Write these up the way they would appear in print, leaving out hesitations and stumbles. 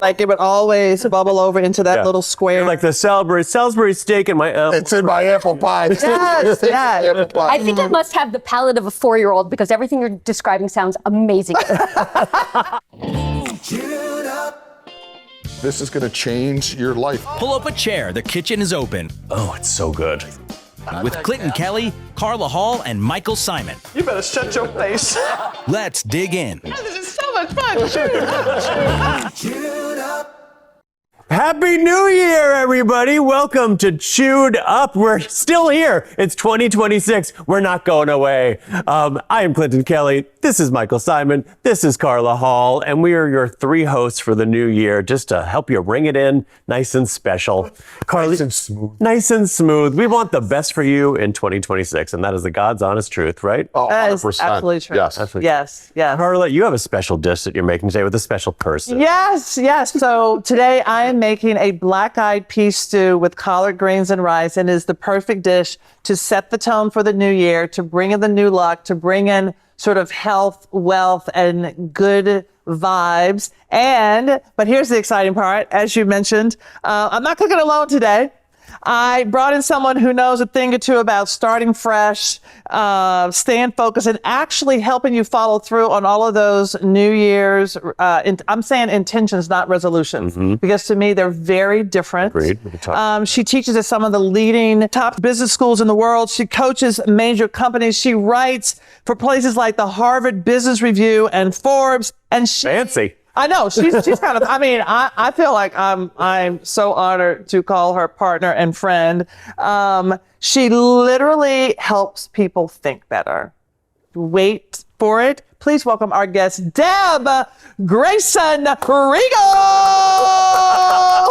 Like it would always bubble over into that little square. Like the Salisbury steak in my apple. It's in my apple pie. Yes, yes. Apple pie. I think I must have the palate of a 4-year-old because everything you're describing sounds amazing. This is going to change your life. Pull up a chair. The kitchen is open. Oh, it's so good. With Clinton Kelly, Carla Hall, and Michael Symon. You better shut your face. Let's dig in. This is so much fun. Happy New Year, everybody. Welcome to Chewed Up. We're still here. It's 2026. We're not going away. I am Clinton Kelly. This is Michael Symon. This is Carla Hall. And we are your 3 hosts for the new year, just to help you ring it in nice and special. Carly, Nice and smooth. Nice and smooth. We want the best for you in 2026. And that is the God's honest truth, right? Oh, That is 100%. absolutely true. Yes. Yes, yes. Carla, you have a special dish that you're making today with a special person. Yes, yes. So today I am making a black-eyed pea stew with collard greens and rice, and it is the perfect dish to set the tone for the new year, to bring in the new luck, to bring in sort of health, wealth, and good vibes. But here's the exciting part. As you mentioned, I'm not cooking alone today. I brought in someone who knows a thing or two about starting fresh, staying focused, and actually helping you follow through on all of those New Year's, I'm saying intentions, not resolutions, because to me, they're very different. Agreed. We can talk. She teaches at some of the leading top business schools in the world. She coaches major companies. She writes for places like the Harvard Business Review and Forbes. And she, Fancy. I know she's kind of. I mean, I feel like I'm so honored to call her partner and friend. She literally helps people think better. Wait for it. Please welcome our guest, Deb Grayson Riegel.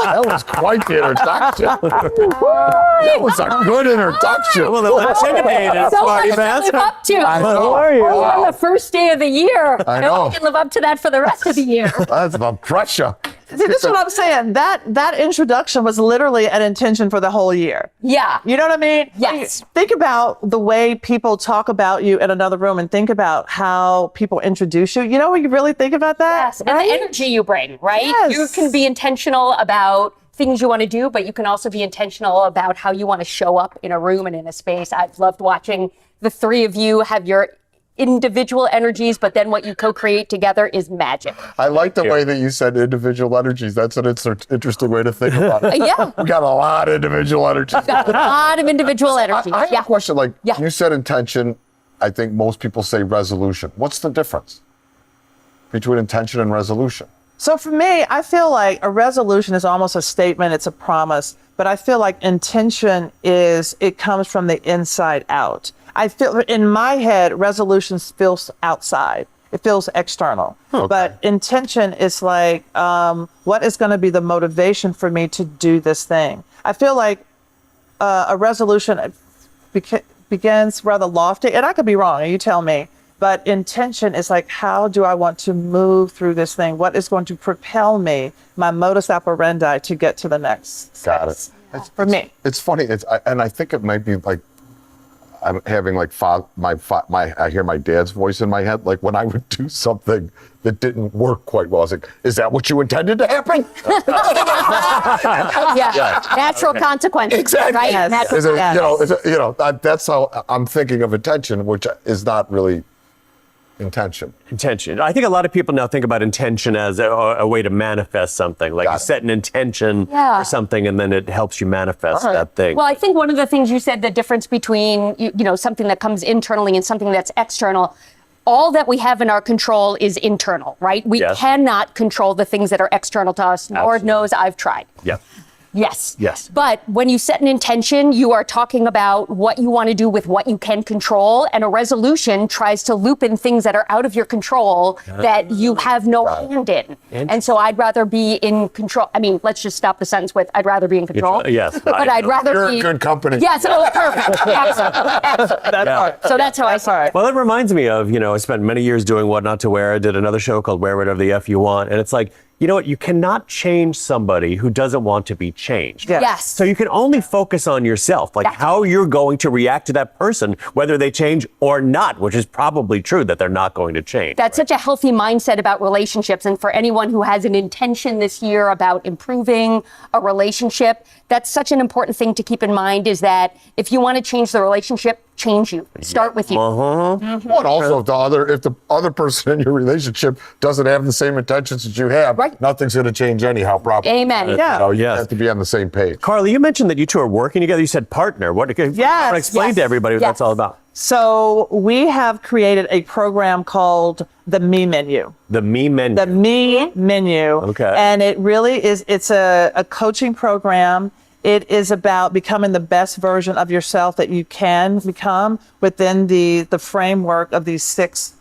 That was quite the introduction. That was a good introduction. Well, let's intimidated, So smarty much to pants. live up to. How are you? We're on the first day of the year. I No know. one can live up to that for the rest of the year. That's the pressure. See, this is what I'm saying. That introduction was literally an intention for the whole year. Yeah. You know what I mean? Yes. Think about the way people talk about you in another room, and think about how people introduce you. You know when you really think about that? Yes, and the energy you bring, right? Yes. You can be intentional about things you want to do, but you can also be intentional about how you want to show up in a room and in a space. I've loved watching the 3 of you have your individual energies, but then what you co-create together is magic. I like the way that you said individual energies. That's an interesting way to think about it. Yeah. We got a lot of individual energies. Got a lot of individual energies. I have a question. Like Yeah. you said intention. I think most people say resolution. What's the difference between intention and resolution? So for me, I feel like a resolution is almost a statement, it's a promise, but I feel like intention it comes from the inside out. I feel in my head, resolutions feels outside. It feels external. Okay. But intention is like, what is going to be the motivation for me to do this thing? I feel like a resolution begins rather lofty, and I could be wrong, you tell me. But intention is like, how do I want to move through this thing? What is going to propel me, my modus operandi, to get to the next Got steps? it. For me. It's funny. And I think it might be like I'm having like I hear my dad's voice in my head. Like when I would do something that didn't work quite well, I was like, "Is that what you intended to happen?" Yeah. Natural consequences. Exactly. Right? Yes. Natural Is it, Yes. that's how I'm thinking of intention, which is not really intention. Intention. I think a lot of people now think about intention as a way to manifest something. Like Got you it. set an intention Yeah. for something, and then it helps you manifest All right. that thing. Well, I think one of the things you said, the difference between, something that comes internally and something that's external, all that we have in our control is internal, right? We Yes. cannot control the things that are external to us. Lord Absolutely. knows I've tried. yeah. Yes. Yes. But when you set an intention, you are talking about what you want to do with what you can control. And a resolution tries to loop in things that are out of your control that you have no hand in. And so I'd rather be in control. I mean, let's just stop the sentence with, I'd rather be in control. Yes. But I'd rather You're be. in good company. Yes. Oh, perfect. Excellent. Excellent. So that's how I say it. Well, it reminds me of, I spent many years doing What Not to Wear. I did another show called Wear Whatever the F You Want. And it's like, you know what? You cannot change somebody who doesn't want to be changed. Yeah. Yes. So you can only focus on yourself, like how you're going to react to that person, whether they change or not, which is probably true that they're not going to change. That's such a healthy mindset about relationships. And for anyone who has an intention this year about improving a relationship, that's such an important thing to keep in mind, is that if you want to change the relationship, change you. Start with you. Well, and also if the other person in your relationship doesn't have the same intentions that you have, Right. nothing's going to change anyhow, probably. Amen. Yeah. You have to be on the same page. Carla, you mentioned that you two are working together. You said partner. What? Yes. Explain to everybody what that's all about. So we have created a program called the Me Menu. The Me Menu. The Me Menu. Okay. And it really is, it's a coaching program. It is about becoming the best version of yourself that you can become within the framework of these 6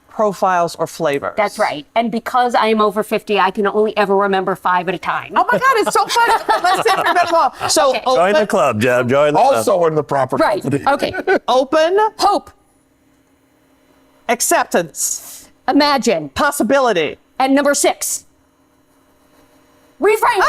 profiles or flavors. That's right. And because I am over 50, I can only ever remember 5 at a time. Oh my God, it's so fun. Let's see if we remember all. So Okay. Join the open, club, Jeb. Join the club. Also in the proper Right. company. Okay. open, Hope. acceptance, Imagine. possibility. And number 6. Reframe.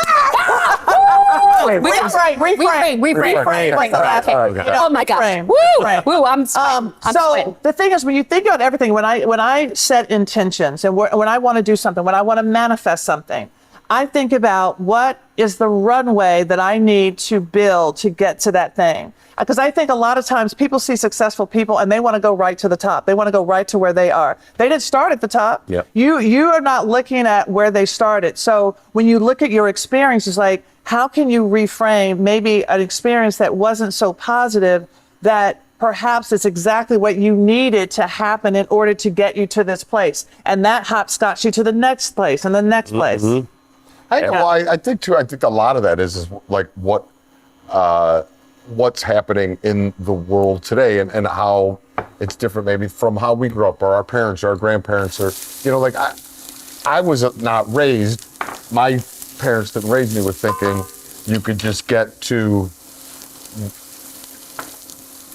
Reframe. Okay. Oh my gosh. Reframe. Woo. Reframe. Woo. I'm So sweating. the thing is, when you think about everything, when I set intentions and when I want to do something, when I want to manifest something, I think about what is the runway that I need to build to get to that thing. Because I think a lot of times people see successful people and they want to go right to the top. They want to go right to where they are. They didn't start at the top. Yep. You are not looking at where they started. So when you look at your experience, it's like, how can you reframe maybe an experience that wasn't so positive, that perhaps it's exactly what you needed to happen in order to get you to this place. And that hopscotch you to the next place and the next place. I think a lot of that is like what's happening in the world today and how it's different maybe from how we grew up or our parents or our grandparents or, like I was not raised, my parents didn't raise me with thinking you could just get to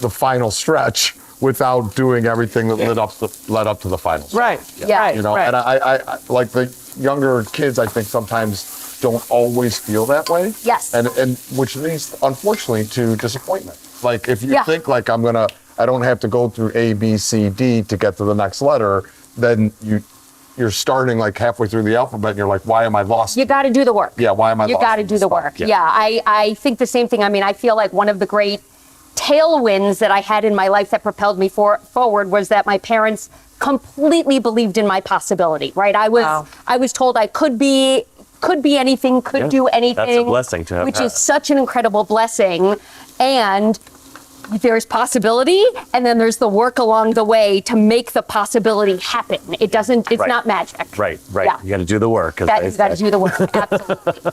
the final stretch without doing everything that led up to the final stretch. Right. Yeah. Right. And I like the younger kids, I think sometimes don't always feel that way. Yes. And which leads, unfortunately, to disappointment. Like if you Yeah. think like I don't have to go through A, B, C, D to get to the next letter, then you're starting like halfway through the alphabet and you're like, why am I lost? You got to do the work. Yeah, why am I You lost got to in do this the spot? work. Yeah, I think the same thing. I mean, I feel like one of the great tailwinds that I had in my life that propelled me forward was that my parents completely believed in my possibility, right? I was told I could be anything, could do anything. That's a blessing to have which had. is such an incredible blessing. And there's possibility, and then there's the work along the way to make the possibility happen. It's Right. not magic. Right. Yeah. You got to do the work. You got to do the work. Absolutely.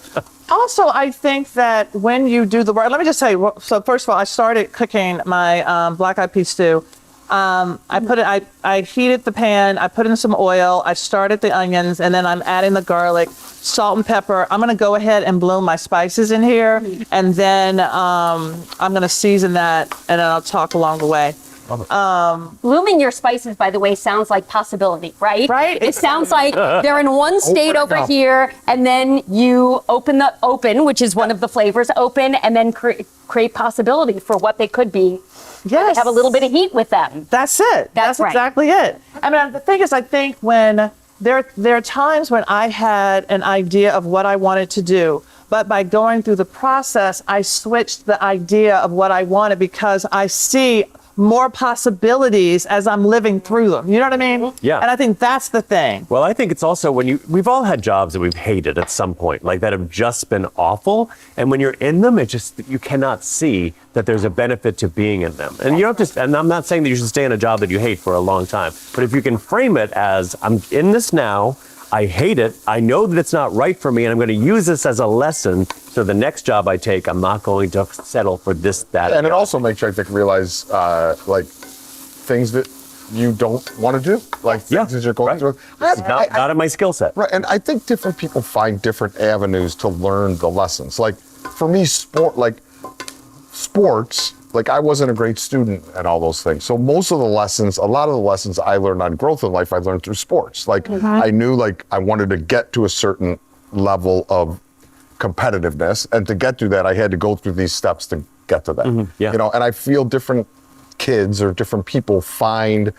Also, I think that when you do the work, let me just say, so first of all, I started cooking my black eyed pea stew. I heated the pan, I put in some oil, I started the onions, and then I'm adding the garlic, salt and pepper. I'm gonna go ahead and bloom my spices in here, and then I'm gonna season that, and then I'll talk along the way. Blooming your spices, by the way, sounds like possibility, right? Right. It sounds like they're in one state over here, and then you open, which is one of the flavors, open, and then create possibility for what they could be. Yes. Have a little bit of heat with them. That's it. That's right. exactly it. I mean, the thing is, I think when there are times when I had an idea of what I wanted to do, but by going through the process, I switched the idea of what I wanted because I see more possibilities as I'm living through them. You know what I mean? Yeah. And I think that's the thing. Well, I think it's also we've all had jobs that we've hated at some point, like that have just been awful. And when you're in them, you cannot see that there's a benefit to being in them. And you don't have to, and I'm not saying that you should stay in a job that you hate for a long time, but if you can frame it as, I'm in this now, I hate it, I know that it's not right for me, and I'm going to use this as a lesson, so the next job I take, I'm not going to settle for this, that. And it also makes you, I think, realize like things that you don't want to do, like things that you're going through. It's not in my skill set. Right, and I think different people find different avenues to learn the lessons. Like for me, sports, like I wasn't a great student and all those things. So a lot of the lessons I learned on growth in life, I learned through sports. Like I knew like I wanted to get to a certain level of competitiveness. And to get to that, I had to go through these steps to get to that. Yeah. You know, and I feel different kids or different people find,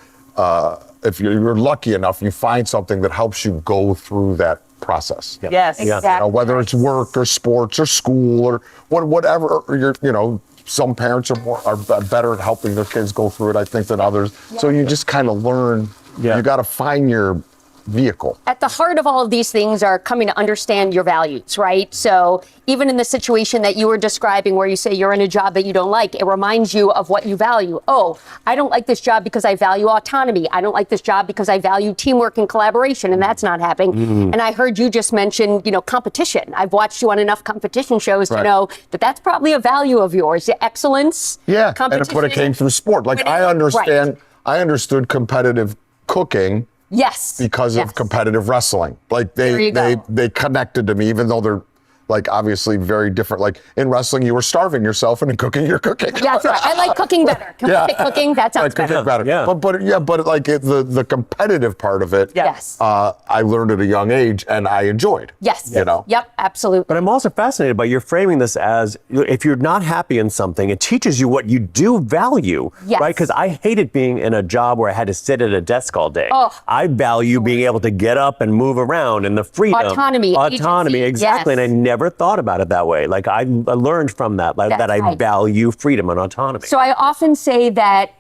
if you're lucky enough, you find something that helps you go through that process. Yes. Exactly. You know, whether it's work or sports or school or whatever, or some parents are better at helping their kids go through it, I think, than others. So you just kind of learn. You got to find your vehicle. At the heart of all of these things are coming to understand your values, right? So even in the situation that you were describing where you say you're in a job that you don't like, it reminds you of what you value. Oh, I don't like this job because I value autonomy. I don't like this job because I value teamwork and collaboration, and that's not happening. And I heard you just mention, competition. I've watched you on enough competition shows to know that that's probably a value of yours. Excellence. Yeah, competition. and it came through sport. Like I understood competitive cooking. Yes. Because of competitive wrestling. Like they connected to me, even though they're like obviously very different. Like in wrestling, you were starving yourself, and in cooking, you're cooking. That's right. I like cooking better. Cooking, that sounds better. Cooking better. Yeah. But like the competitive part of it, Yes. I learned at a young age, and I enjoyed. Yes. Yep, absolutely. But I'm also fascinated by you're framing this as if you're not happy in something, it teaches you what you do value, Yes. right? Because I hated being in a job where I had to sit at a desk all day. Oh. I value being able to get up and move around and the freedom. Autonomy, agency, exactly. yes. And I never thought about it that way. Like I learned from that, that I right. value freedom and autonomy. So I often say that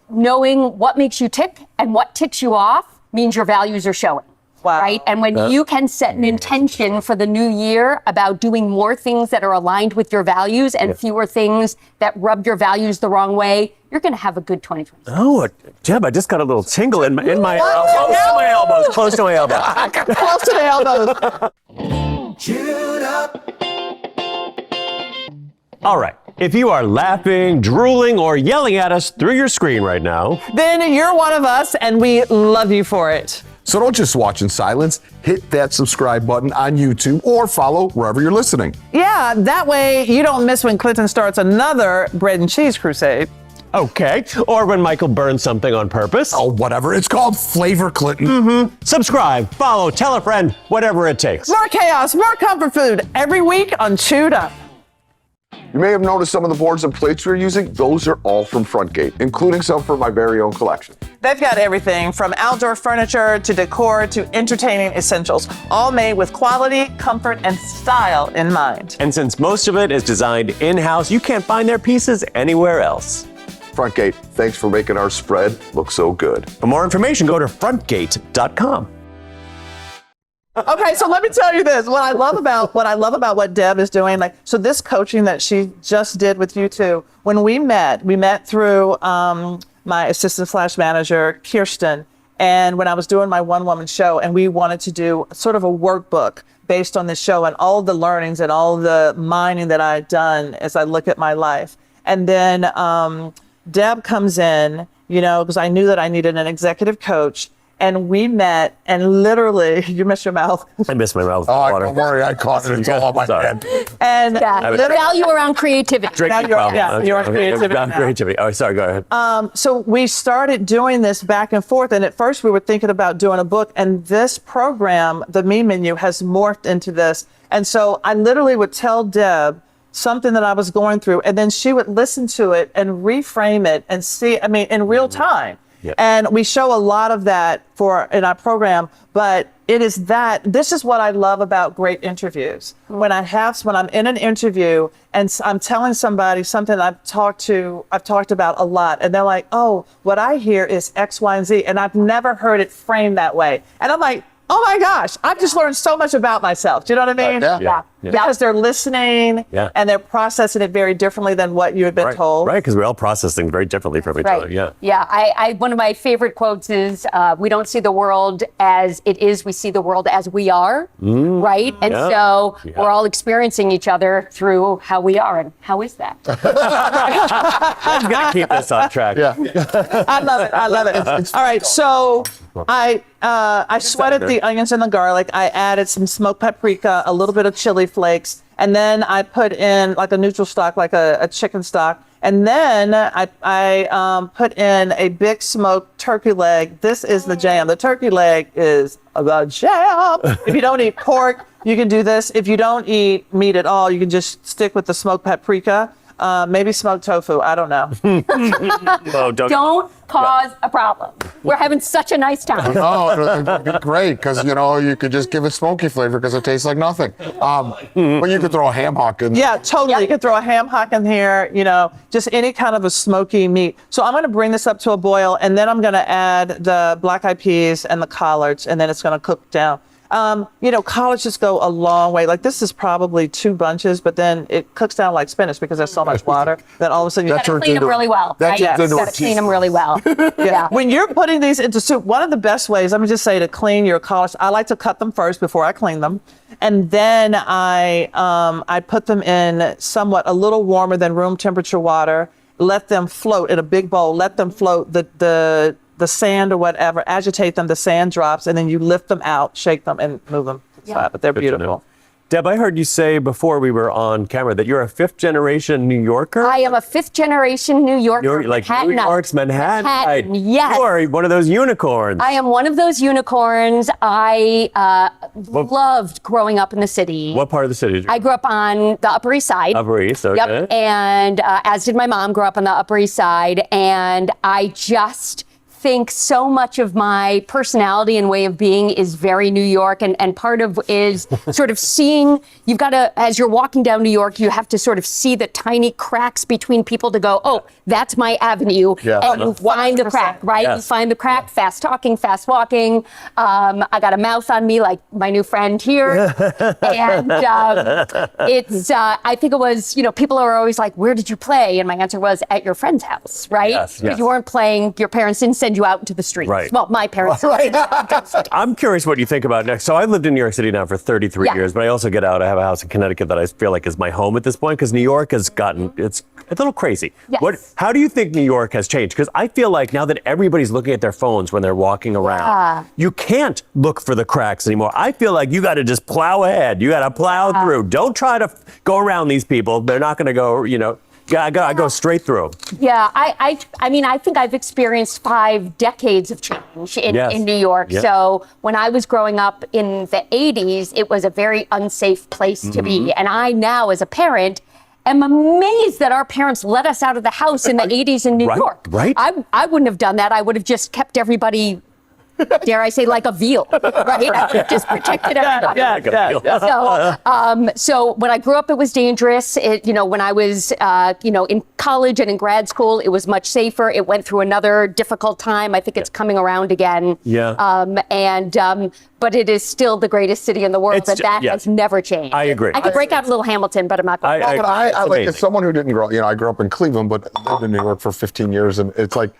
knowing what makes you tick and what ticks you off means your values are showing. Wow. Right? And when you can set an intention for the new year about doing more things that are aligned with your values and fewer things that rub your values the wrong way, you're going to have a good 2020. Oh, Deb, I just got a little tingle in my elbows. Close to my elbows. Close to the elbows. Chewed up. All right. If you are laughing, drooling, or yelling at us through your screen right now, Then you're one of us, and we love you for it. So don't just watch in silence. Hit that subscribe button on YouTube or follow wherever you're listening. Yeah, that way you don't miss when Clinton starts another bread and cheese crusade. okay. Or when Michael burns something on purpose. Oh, whatever it's called, Flavor Clinton. Subscribe, follow, tell a friend, whatever it takes. More chaos, more comfort food every week on Chewed Up. You may have noticed some of the boards and plates we're using. Those are all from Frontgate, including some from my very own collection. They've got everything from outdoor furniture to decor to entertaining essentials, all made with quality, comfort, and style in mind. And since most of it is designed in-house, you can't find their pieces anywhere else. Frontgate, thanks for making our spread look so good. For more information, go to frontgate.com. Okay, so let me tell you this. What I love about what Deb is doing, so this coaching that she just did with you two, when we met through my assistant/manager, Kirsten, and when I was doing my one-woman show, and we wanted to do sort of a workbook based on this show and all the learnings and all the mining that I had done as I look at my life. And then Deb comes in, because I knew that I needed an executive coach. And we met, and literally, you missed your mouth. I missed my mouth. Oh, don't worry, I caught it. It's all on my head. And value around creativity. You're on creativity now. creativity. Oh, sorry, go ahead. So we started doing this back and forth, and at first we were thinking about doing a book, and this program, the Me Menu, has morphed into this. And so I literally would tell Deb something that I was going through, and then she would listen to it and reframe it and see, in real time. Yep. And we show a lot of that in our program, but this is what I love about great interviews. When I'm in an interview and I'm telling somebody something I've talked about a lot, and they're like, oh, what I hear is X, Y, and Z, and I've never heard it framed that way. And I'm like, oh my gosh, I've just learned so much about myself. Do you know what I mean? Yeah. Because they're listening and they're processing it very differently than what you had been told. Right, because we all process things very differently from each other. Yeah. Yeah. I one of my favorite quotes is, we don't see the world as it is, we see the world as we are. Right? And so we're all experiencing each other through how we are. And how is that? I've got to keep this on track. Yeah. I love it. All right, so I sweated the onions and the garlic. I added some smoked paprika, a little bit of chili flakes, and then I put in like a neutral stock, like a chicken stock. And then I put in a big smoked turkey leg. This is the jam. The turkey leg is the jam. If you don't eat pork, You can do this. If you don't eat meat at all, you can just stick with the smoked paprika, maybe smoked tofu. I don't know. Oh, Don't cause a problem. We're having such a nice time. No, it'd be great because you could just give it smoky flavor because it tastes like nothing. But you could throw a ham hock in. Yeah, totally. Yep. You can throw a ham hock in here, just any kind of a smoky meat. So I'm going to bring this up to a boil, and then I'm going to add the black-eyed peas and the collards, and then it's going to cook down. Collards just go a long way. Like this is probably 2 bunches, but then it cooks down like spinach because there's so much water that all of a sudden you That gotta turns clean them into- really well. that Right? turns into Gotta a clean them really well. Yeah. When you're putting these into soup, one of the best ways, let me just say, to clean your collards, I like to cut them first before I clean them. And then I put them in somewhat a little warmer than room temperature water, let them float in a big bowl, let them float the sand or whatever, agitate them, the sand drops, and then you lift them out, shake them, and move them. But they're Good to know. beautiful. Deb, I heard you say before we were on camera that you're a 5th-generation New Yorker. I am a 5th-generation New Yorker. Like New Manhattanite. York's Manhattan. Yes. You are one of those unicorns. I am one of those unicorns. I loved growing up in the city. What part of the city did you I grew up on the Upper East Side. Upper East, okay. Yep. And as did my mom, grew up on the Upper East Side. And I just think so much of my personality and way of being is very New York. And part of is sort of seeing, you've got to, as you're walking down New York, you have to sort of see the tiny cracks between people to go, oh, that's my avenue. Yeah. And you find the crack, right? Yes. You find the crack, fast talking, fast walking. I got a mouth on me like my new friend here. And it's, I think it was, people are always like, where did you play? And my answer was at your friend's house, right? Yes, yes. You weren't playing, your parents didn't send you out into the streets. Right. Well, my parents. I'm curious what you think about next. So I lived in New York City now for 33 Yeah. years, but I also get out. I have a house in Connecticut that I feel like is my home at this point because New York has gotten, it's a little crazy. Yes. How do you think New York has changed? Because I feel like now that everybody's looking at their phones when they're walking around, you can't look for the cracks anymore. I feel like you got to just plow ahead. You got to plow through. Don't try to go around these people. They're not going to go, I go straight through. Yeah, I mean, I think I've experienced 5 decades of change in New York. Yeah. So when I was growing up in the 80s, it was a very unsafe place to be. And I now, as a parent, am amazed that our parents let us out of the house in the 80s in New York. Right. I wouldn't have done that. I would have just kept everybody, dare I say, like a veal, right? I would have just protected everybody. So when I grew up, it was dangerous. When I was, in college and in grad school, it was much safer. It went through another difficult time. I think it's coming around again. Yeah. But it is still the greatest city in the world. That has never changed. I agree. I could break out a little Hamilton, but I'm not going to. But I like, amazing. as someone who didn't grow up, I grew up in Cleveland, but lived in New York for 15 years, and it's like,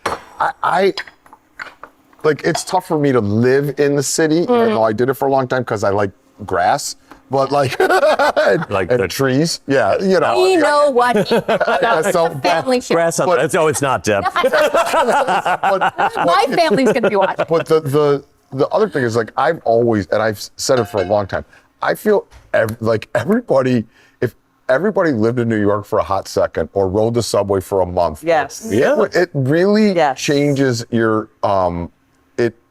it's tough for me to live in the city, even though I did it for a long time because I like grass, but and trees. Yeah, We know what. so Family shit. Grass on it's not, Deb. My family's going to be watching. But the other thing is, I've always, and I've said it for a long time, I feel everybody, if everybody lived in New York for a hot second or rode the subway for a month, Yes. it really Yes. changes your,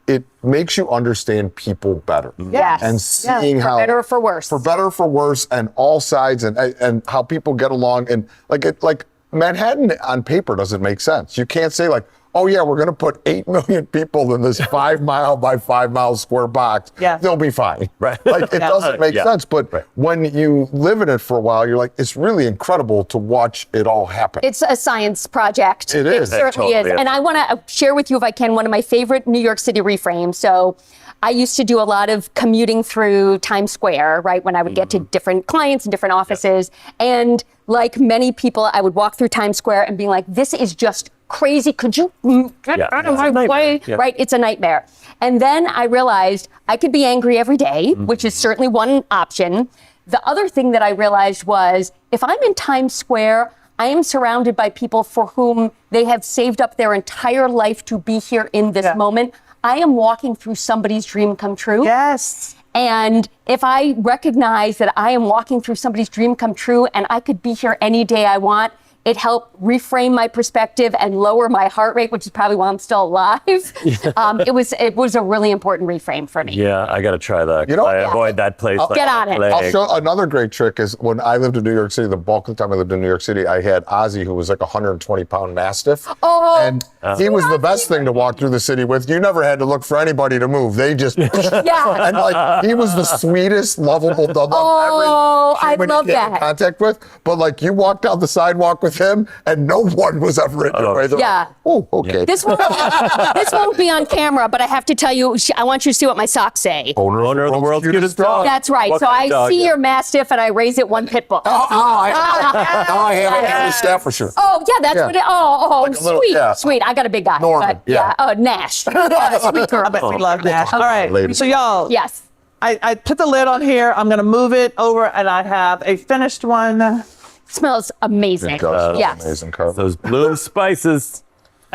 it makes you understand people better. Yes. And seeing For how, better or for worse. for better or for worse, and all sides, and how people get along, and Manhattan on paper doesn't make sense. You can't say oh yeah, we're going to put 8 million people in this 5 mile by 5 mile square box. Yeah. They'll be fine. Right. It doesn't make sense. But when you live in it for a while, you're like, it's really incredible to watch it all happen. It's a science project. It is. It certainly It totally is. And I want to share with you, if I can, one of my favorite New York City reframes. So I used to do a lot of commuting through Times Square, right, when I would get to different clients and different offices. And like many people, I would walk through Times Square and be like, this is just crazy. Could you get out of my way? Yeah. Right? It's a nightmare. And then I realized I could be angry every day, which is certainly one option. The other thing that I realized was if I'm in Times Square, I am surrounded by people for whom they have saved up their entire life to be here in this moment. I am walking through somebody's dream come true. Yes. And if I recognize that I am walking through somebody's dream come true and I could be here any day I want, It helped reframe my perspective and lower my heart rate, which is probably why I'm still alive. It was a really important reframe for me. Yeah, I got to try that. You know- I avoid that place. like Get on it. plague. I'll show another great trick is when I lived in New York City, the bulk of the time I lived in New York City, I had Ozzy, who was like a 120-pound Mastiff. Oh, and he was the best thing to walk through the city with. You never had to look for anybody to move. They just, yeah. and like, he was the sweetest, lovable dog Oh, I every love human you came in that. contact with. But like, you walked down the sidewalk with him, and no one was ever in your way. They're Yeah. like, oh, okay. This won't be on camera, but I have to tell you, I want you to see what my socks say. Owner of the world's cutest dog. That's right. What So kind I of dog? see your Mastiff and I raise it one pit bull. now I have a Staffordshire. Oh, yeah, that's what it, Like a sweet, little- yeah. sweet. I got a big guy. Norman, but, yeah. Nash. Sweet girl. I bet we love that. All right. Lady. So y'all, Yes. I put the lid on here. I'm going to move it over, and I have a finished one. Smells amazing. It does smell Yes. amazing, Carla. Those bloom spices.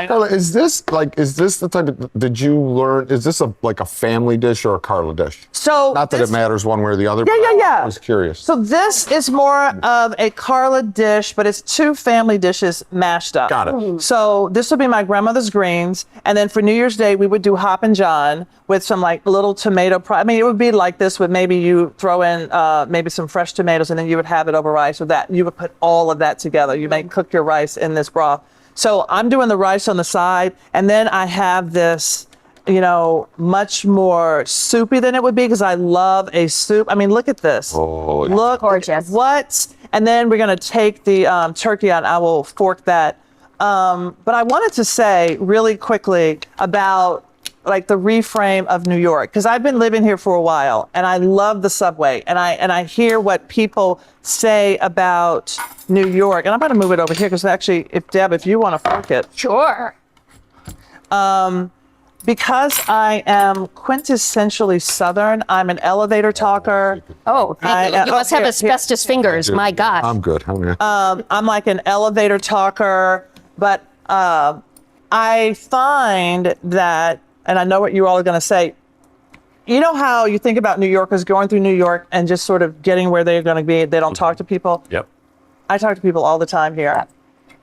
Carla, is this the type of, did you learn, is this like a family dish or a Carla dish? So Not that this- it matters one way or the other. Yeah, but yeah, yeah. I was curious. So this is more of a Carla dish, but it's two family dishes mashed up. Got it. So this would be my grandmother's greens, and then for New Year's Day we would do Hoppin' John with some like little tomato. I mean, it would be like this with maybe you throw in maybe some fresh tomatoes, and then you would have it over rice with that. You would put all of that together. You may cook your rice in this broth. So I'm doing the rice on the side, and then I have this, much more soupy than it would be because I love a soup. I mean, look at this. Oh, Look, gorgeous. What? And then we're gonna take the turkey out. And I will fork that. But I wanted to say really quickly about like the reframe of New York, because I've been living here for a while and I love the subway, and I hear what people say about New York. And I'm gonna move it over here because actually, if you want to fork it, Sure. because I am quintessentially Southern, I'm an elevator talker. Oh, thank you. You must have here. asbestos fingers. My God. I'm good. I'm like an elevator talker, but I find that, and I know what you all are going to say, you know how you think about New Yorkers going through New York and just sort of getting where they're going to be, they don't talk to people? Yep. I talk to people all the time here.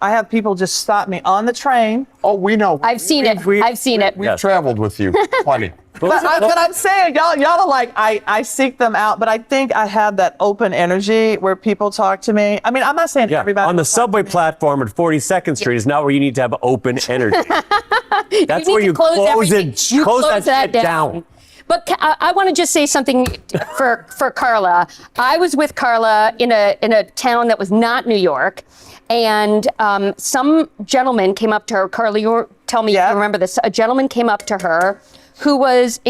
I have people just stop me on the train. Oh, we know. I've seen it. I've seen it. We've traveled with you plenty. But I'm saying, y'all are like, I seek them out, but I think I have that open energy where people talk to me. I mean, I'm not saying Yeah. everybody. On the subway platform at 42nd Street is not where you need to have open energy. That's need where to you close everything. it. You Close that shit down. But I want to just say something for Carla. I was with Carla in a town that was not New York, and some gentleman came up to her. Carla, tell me if you remember this. A gentleman came up to her who was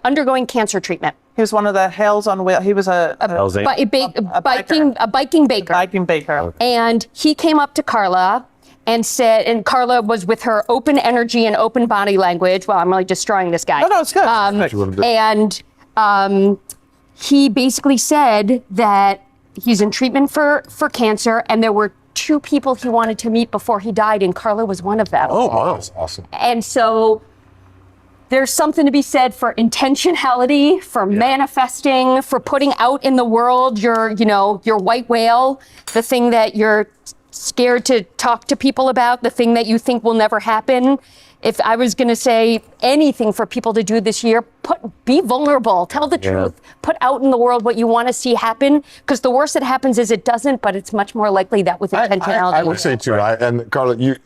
undergoing cancer treatment. He was one of the Hells on Wheels. He was a biking baker. biking baker. And he came up to Carla and said, and Carla was with her open energy and open body language. Well, I'm really destroying this guy. No, it's good. And he basically said that he's in treatment for cancer, and there were 2 people he wanted to meet before he died, and Carla was one of them. Oh, wow. That's awesome. And so there's something to be said for intentionality, for manifesting, for putting out in the world your white whale, the thing that you're scared to talk to people about, the thing that you think will never happen. If I was going to say anything for people to do this year, be vulnerable, tell the truth, put out in the world what you want to see happen, because the worst that happens is it doesn't, but it's much more likely that with intentionality. I would say too, and Carla,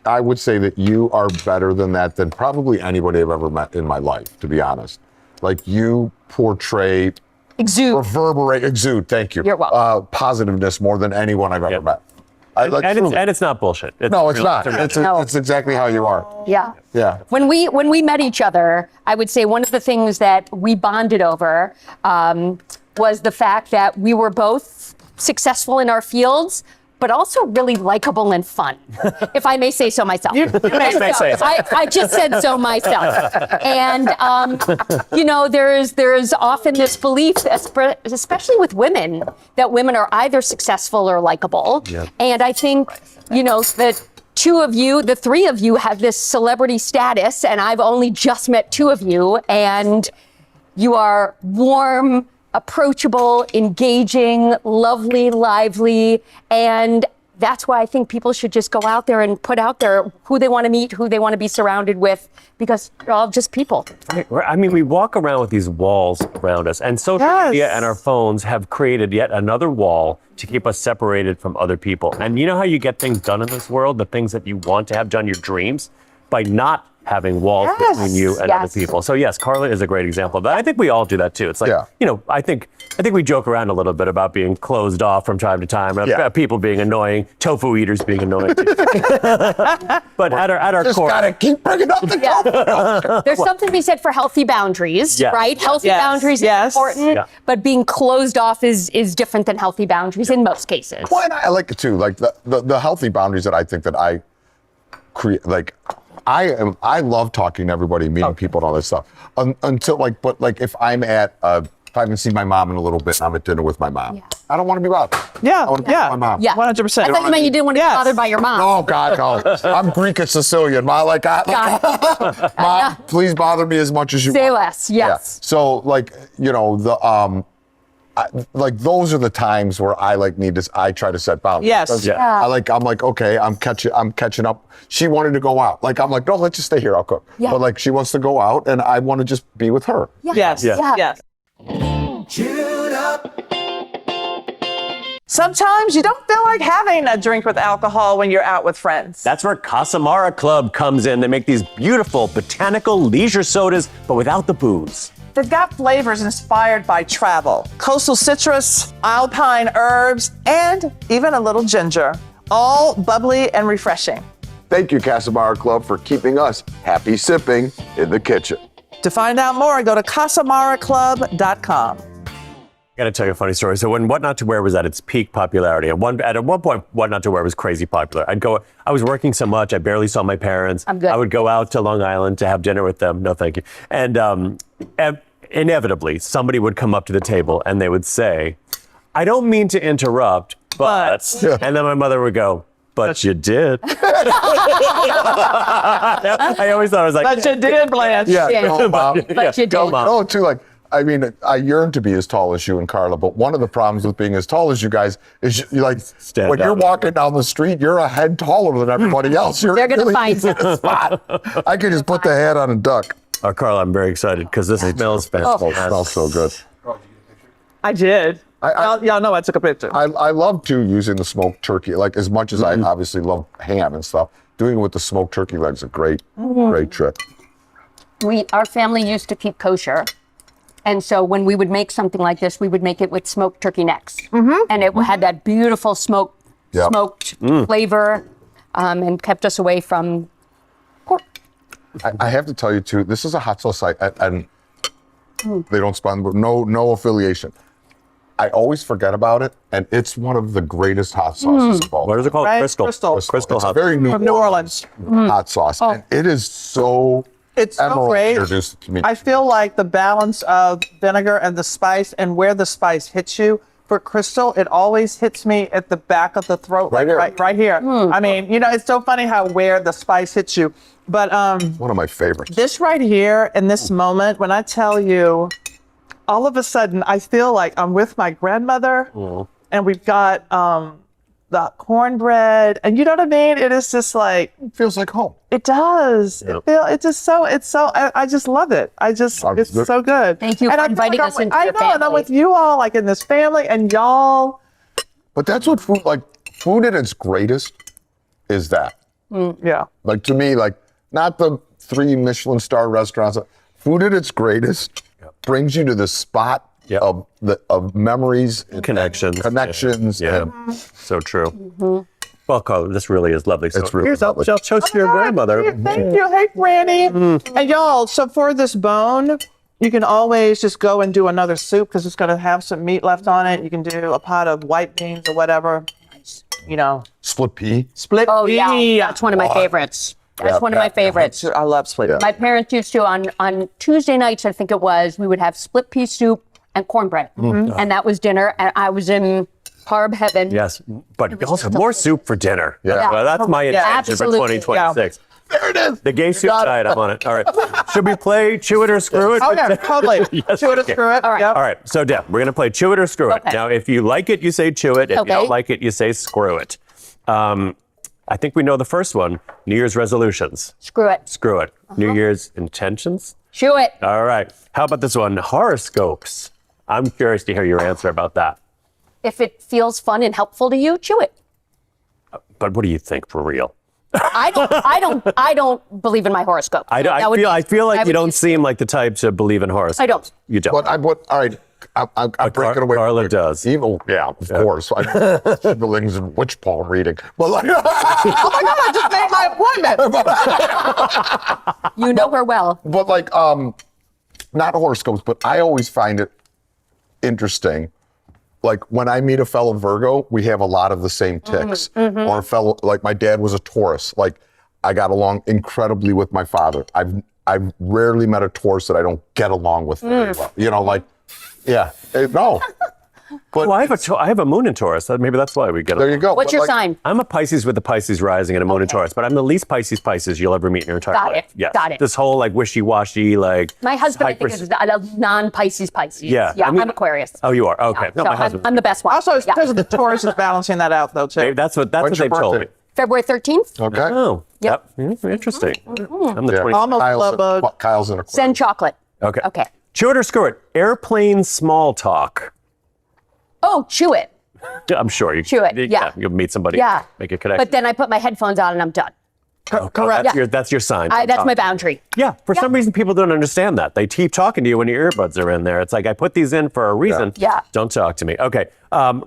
I would say that you are better than that than probably anybody I've ever met in my life, to be honest. Like, you portray, exude, thank you. You're welcome. Positiveness more than anyone I've ever met. And it's not bullshit. No, it's not. It's exactly how you are. Yeah. Yeah. When we met each other, I would say one of the things that we bonded over was the fact that we were both successful in our fields, but also really likable and fun, if I may say so myself. You may say so. I just said so myself. And, there is often this belief, especially with women, that women are either successful or likable. Yep. And I think, that 2 of you, the 3 of you have this celebrity status, and I've only just met 2 of you, and you are warm, approachable, engaging, lovely, lively, and that's why I think people should just go out there and put out there who they want to meet, who they want to be surrounded with, because they're all just people. Right. I mean, we walk around with these walls around us, and social media and our phones have created yet another wall to keep us separated from other people. And you know how you get things done in this world, the things that you want to have done, your dreams, by not having walls between you and other people. So yes, Carla is a great example of that. I think we all do that too. It's like, you know, I think we joke around a little bit about being closed off from time to time, people being annoying, tofu eaters being annoying too. But at our Just core, gotta keep bringing up the tofu. There's something to be said for healthy boundaries, right? Healthy boundaries is important, but being closed off is different than healthy boundaries in most cases. Well, and I like it too. Like the healthy boundaries that I think that I create, like I love talking to everybody, meeting people and all this stuff. Until but if I'm at if I haven't seen my mom in a little bit and I'm at dinner with my mom, I don't want to be bothered. I want to be with my mom. 100%. I thought you meant you didn't want to be bothered by your mom. Oh God, no! I'm Greek and Sicilian. Mom, Mom, please bother me as much as you Say want. less, yes. So like, you know, like those are the times where I I try to set boundaries. Yes. I'm like, okay, I'm catching up. She wanted to go out. Like, I'm like, no, let's just stay here. I'll cook. But like, she wants to go out and I want to just be with her. Yes. Sometimes you don't feel like having a drink with alcohol when you're out with friends. that's where Casamara Club comes in. They make these beautiful botanical leisure sodas, but without the booze. They've got flavors inspired by travel, coastal citrus, alpine herbs, and even a little ginger. All bubbly and refreshing. Thank you, Casamara Club, for keeping us happy sipping in the kitchen. To find out more, go to casamaraclub.com. I gotta tell you a funny story. So when What Not to Wear was at its peak popularity, at one point, What Not to Wear was crazy popular. I was working so much, I barely saw my parents. I'm good. I would go out to Long Island to have dinner with them. No, thank you. And inevitably, somebody would come up to the table and they would say, I don't mean to interrupt, but. And then my mother would go, but you did. I always thought I was like, But you did, Blanche. Go, Mom. But you did. No, too, like, I mean, I yearn to be as tall as you and Carla, but one of the problems with being as tall as you guys is you like, when you're walking down the street, you're a head taller than everybody else. They're going to find easy to spot. I could just put the head on a duck. Carla, I'm very excited because this smells fantastic. It smells so good. I did. Y'all know I took a picture. I love too using the smoked turkey, like as much as I obviously love ham and stuff. Doing it with the smoked turkey legs is a great trick. Our family used to keep kosher. And so when we would make something like this, we would make it with smoked turkey necks. And it had that beautiful smoked flavor and kept us away from pork. I have to tell you too, this is a hot sauce site, and they don't sponsor, no affiliation. I always forget about it, and it's one of the greatest hot sauces of all. What is it called? Right? Crystal. Crystal. It's hot very New From New Orleans. hot sauce, and it is so. It's so Emerald great. introduced to me. I feel like the balance of vinegar and the spice and where the spice hits you. For Crystal, it always hits me at the back of the throat. Right here. Right here. I mean, you know, it's so funny how where the spice hits you. But One of my favorites. this right here in this moment, when I tell you, all of a sudden, I feel like I'm with my grandmother and we've got the cornbread, and you know what I mean? It is just like, It feels like home. it does. I just love it. It's so good. Thank you And for I feel inviting like us into I your know, and I'm family. with you all, like in this family, and y'all. But that's what food at its greatest is that. Yeah. Like to me, like not the 3 Michelin star restaurants. Food at its greatest brings you to the spot of memories, and connections. Yeah, and so true. Well, Carla, this really is lovely. So It's really here's a lovely. toast to your grandmother. Thank you. Hey, Granny. And y'all, so for this bone, you can always just go and do another soup because it's going to have some meat left on it. You can do a pot of white beans or whatever. You know, split pea. split Oh, pea. yeah. That's one of my favorites. That's one of my favorites. I love split pea. My parents used to, on Tuesday nights, I think it was, we would have split pea soup and cornbread. And that was dinner. And I was in carb heaven. Yes, but also more soup for dinner. Yeah. Well, that's my intention for absolutely. 2026. There it is. The gay soup diet, I'm on it. All right. Should we play Chew It or Screw It? Oh, yeah, totally. Yes, Chew it or okay. screw it. All right. Yep. All right, so Deb, we're going to play Chew It or Screw It. Okay. Now, if you like it, you say chew it. If you Okay. don't like it, you say screw it. I think we know the first one. New Year's resolutions. Screw it. Screw it. New Year's intentions. Chew it. All right. How about this one? Horoscopes. I'm curious to hear your answer about that. If it feels fun and helpful to you, chew it. But what do you think for real? I don't believe in my horoscope. I feel like you don't seem like the type to believe in horoscopes. I don't. You don't. All right. I'm breaking away. Carla does. Evil, yeah, of course. Siblings and witch palm reading. But like, Oh my God, I just made my appointment. You know her well. but like, not horoscopes, but I always find it interesting. Like when I meet a fellow Virgo, we have a lot of the same ticks. Or a fellow, like my dad was a Taurus. Like I got along incredibly with my father. I've rarely met a Taurus that I don't get along with very well. You know, like, yeah, no. But Well, I have a moon in Taurus. Maybe that's why we get it. there you go. What's But, your like, sign? I'm a Pisces with the Pisces rising and a moon in Taurus, but I'm the least Pisces you'll ever meet in your entire Got life. it. Yes. Got it. This whole like wishy-washy, like My husband, I think, hyper- is a non-Pisces. Yeah, Yeah, I mean- I'm Aquarius. Oh, you are? Okay. No, So my husband. I'm the best one. Also, it's Yeah. because of the Taurus is balancing that out, though, too. Hey, that's what When's they've your told me. birthday? February 13th. Okay. Oh, Yep. Interesting. I'm the Yeah. 20. Almost love both. Kyle's in a Send chocolate. Okay. Okay. Chew it or screw it. Airplane small talk. Oh, chew it. I'm sure you Chew it, yeah. You'll meet somebody. Yeah. Make a connection. But then I put my headphones on and I'm done. Correct. That's your sign. That's my boundary. Yeah, for some reason, people don't understand that. They keep talking to you when your earbuds are in there. It's like, I put these in for a reason. Yeah. Don't talk to me. Okay.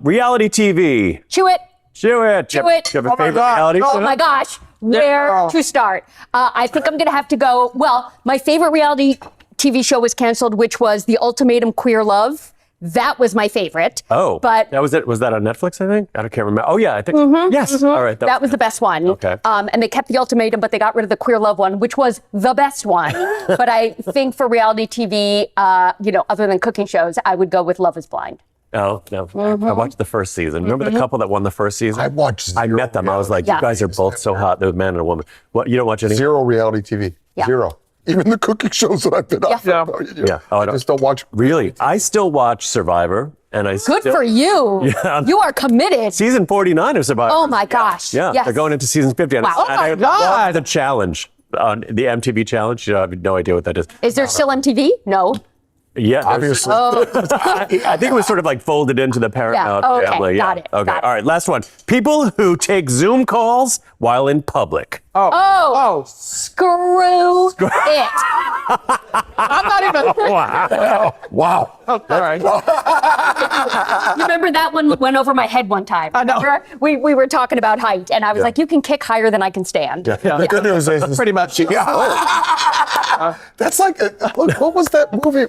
Reality TV. Chew it. Chew it. Chew it. Do you have a Oh my favorite God. reality Oh show? my gosh. Where Oh. to start? I think I'm going to have to go. Well, my favorite reality TV show was canceled, which was The Ultimatum Queer Love. That was my favorite. Oh, But that was it. Was that on Netflix, I think? I can't remember. Oh, yeah, I think. Yes. All right. that was the best one. Okay. And they kept The Ultimatum, but they got rid of the Queer Love one, which was the best one. But I think for reality TV, other than cooking shows, I would go with Love is Blind. Oh, no. I watched the first season. Remember the couple that won the first season? I watched I zero met them. I was like, Yeah. you guys are both so hot. The man and a woman. What? You don't watch any? Zero reality TV. Yeah. Zero. Even the cooking shows that I've been on. Yeah. Yeah. Oh, I I don't- just don't watch. Really? I still watch Survivor. And I Good still, for you. Yeah. You are committed. Season 49 of Survivor. Oh my gosh. Yeah, Yes. they're going into season 50. And Wow. I- Oh and my I God. love the challenge on the MTV challenge. I have no idea what that is. Is there still MTV? No. Yeah, there's- Obviously. I think it was sort of like folded into the Paramount Oh, okay. family. Got it. Okay. Got it. All right. Last one. People who take Zoom calls while in public. Oh, screw it. I'm not even. Wow. All right. You remember that one went over my head one time? I know. Remember? We were talking about height, and I was like, you can kick higher than I can stand. The good news is Pretty much. that's like what was that movie?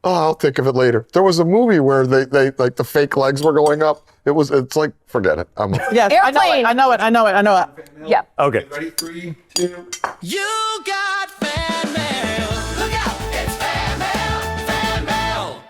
I'll think of it later. There was a movie where they like the fake legs were going up. It's like forget it. Yes, Airplane. I know it. Yeah. Okay. Ready? 3, 2. You got fan mail. Look out, it's fan mail, fan mail.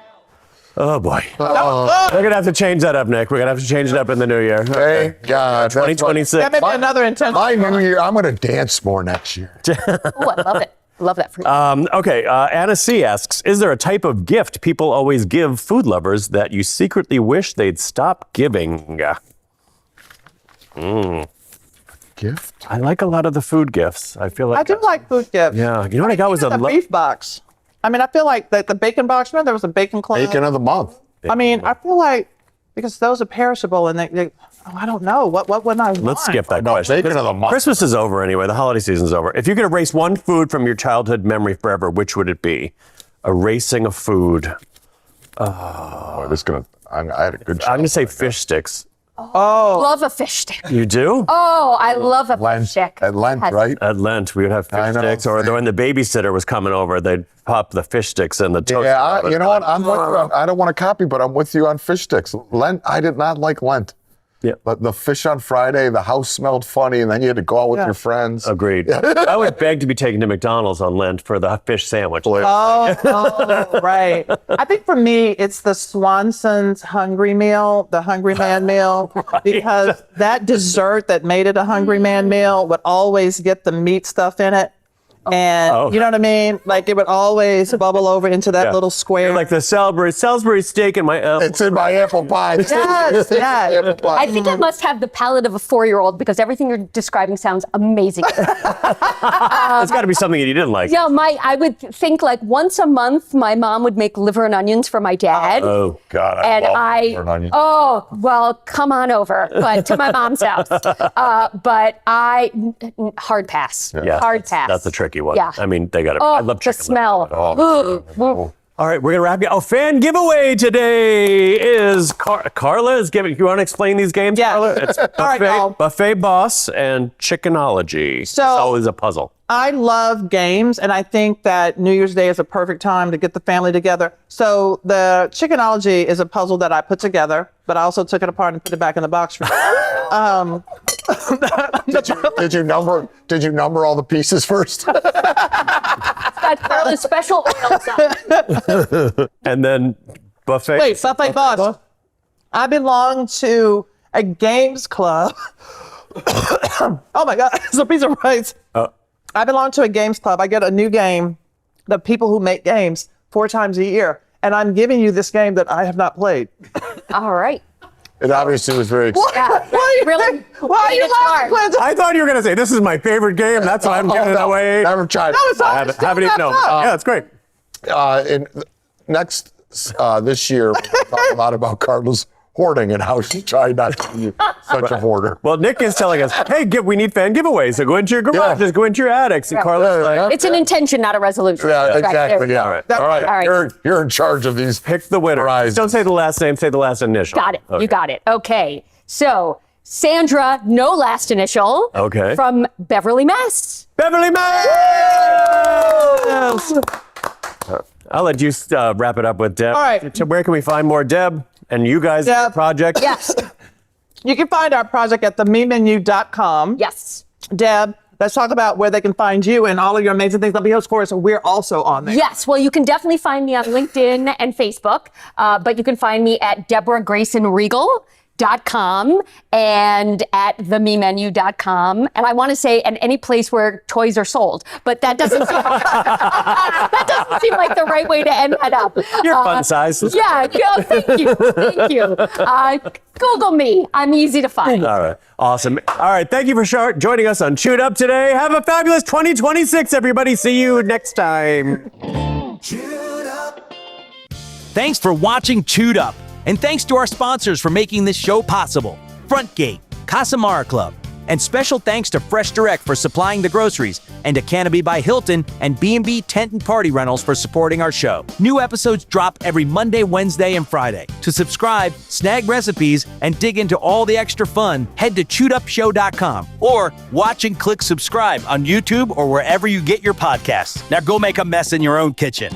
Oh, boy. We're going to have to change that up, Nick. We're going to have to change it up in the new year. Thank God. 2026. That may be another intense. My new year. I'm gonna dance more next year. Oh, I love it. Love that for you. Okay, Anna C. asks, is there a type of gift people always give food lovers that you secretly wish they'd stop giving? Gift? I like a lot of the food gifts. I feel like I do like food gifts. Yeah, you know what I got was a The beef box. I mean, I feel like the bacon box. Remember there was a bacon club? Bacon of the month. I mean, I feel like because those are perishable and I don't know. What would I want? Let's skip that No, question. bacon of the month. Christmas is over anyway. The holiday season's over. If you could erase one food from your childhood memory forever, which would it be? Erasing a food. Boy, this is gonna. I had a good. I'm going to say fish sticks. Love a fish stick. You do? Oh, I love a Lent. fish stick. At Lent, Has- right? At Lent, we would have I fish know. sticks, or when the babysitter was coming over, they'd pop the fish sticks in the toaster. Yeah, oven. you know what? I'm with you. I don't want to copy, but I'm with you on fish sticks. Lent, I did not like Lent. Yeah. But the fish on Friday, the house smelled funny, and then you had to go out with your friends. Agreed. I would beg to be taken to McDonald's on Lent for the fish sandwich. Oh, right. I think for me, it's the Swanson's Hungry Meal, the Hungry Man meal, because that dessert that made it a Hungry Man meal would always get the meat stuff in it. And you know what I mean? Like it would always bubble over into that little square. Like the Salisbury steak in my apple. It's in my apple pie. Yes, yes. Apple pie. I think I must have the palate of a 4-year-old because everything you're describing sounds amazing. It's got to be something that you didn't like. Yeah, I would think like once a month, my mom would make liver and onions for my dad. Oh God, I And love liver and onions. oh, well, come on over, but to my mom's house. But hard pass. Yeah, Hard pass. That's a tricky one. Yeah. I mean, they got to. Oh, I love the chicken. smell. Oh. All right, we're gonna wrap it. Fan giveaway today is Carla is giving. You want to explain these games, Yeah. Carla? It's All right, y'all. buffet boss and chickenology. So- it's always a puzzle. I love games, and I think that New Year's Day is a perfect time to get the family together. So the Chickenology is a puzzle that I put together, but I also took it apart and put it back in the box for you. Did you number all the pieces first? Got Carla's special oils on. And then buffet. Wait, buffet boss. I belong to a games club. Oh my God, it's a piece of rice. I belong to a games club. I get a new game, the people who make games 4 times a year. And I'm giving you this game that I have not played. All right. It obviously was very exciting. Yeah, Why really? are you laughing, Clinton? I thought you were gonna say this is my favorite game. That's why I'm giving it away. Never tried. No, it's I not. haven't even known. Yeah, that's great. This year, we're gonna talk a lot about Carla's hoarding and how she tried not to be such a hoarder. Well, Nick is telling us, hey, we need fan giveaways. So go into your garages, Yeah. go into your attics. And Carla's like, It's an intention, not a resolution. Yeah, Right, exactly. there. Yeah. All right. All right. All right. You're in charge of these. pick the winner. Prizes. Don't say the last name, say the last initial. Got it. Okay. You got it. Okay. So, Sandra, no last initial. Okay. From Beverly, Mass. Beverly Mass! I'll let you wrap it up with Deb. All right. So where can we find more Deb and you guys' Deb. project? Yes. You can find our project at thememenu.com. Yes. Deb, let's talk about where they can find you and all of your amazing things. Of course, we're also on there. Yes. Well, you can definitely find me on LinkedIn and Facebook, but you can find me at DeborahGraysonRiegel.com and at thememenu.com. And I want to say, and any place where toys are sold, but that doesn't seem, that doesn't seem like the right way to end that up. You're fun size. Yeah, thank you. Thank you. Google me. I'm easy to find. All right. Awesome. All right. Thank you for joining us on Chewed Up today. Have a fabulous 2026, everybody. See you next time. Thanks for watching Chewed Up. And thanks to our sponsors for making this show possible. Frontgate, Casamara Club, and special thanks to Fresh Direct for supplying the groceries, and to Canopy by Hilton and B&B Tent and Party Rentals for supporting our show. New episodes drop every Monday, Wednesday, and Friday. To subscribe, snag recipes, and dig into all the extra fun, head to chewedupshow.com or watch and click subscribe on YouTube or wherever you get your podcasts. Now go make a mess in your own kitchen.